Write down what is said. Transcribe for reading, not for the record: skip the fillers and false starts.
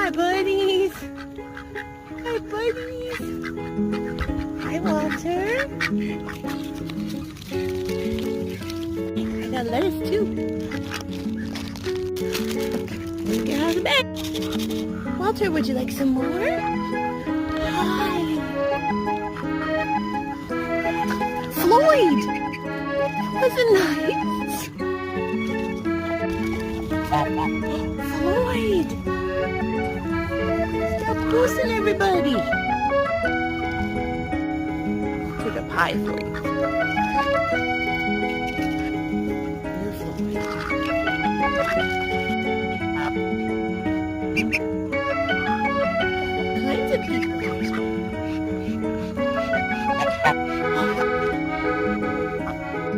Hi, buddies. Hi, buddies. Hi, Walter. I got lettuce too. Let's get out of the bed. Walter, would you like some more? Hi. Floyd! Wasn't nice. Floyd! Stop boosting everybody. Took a pie for you.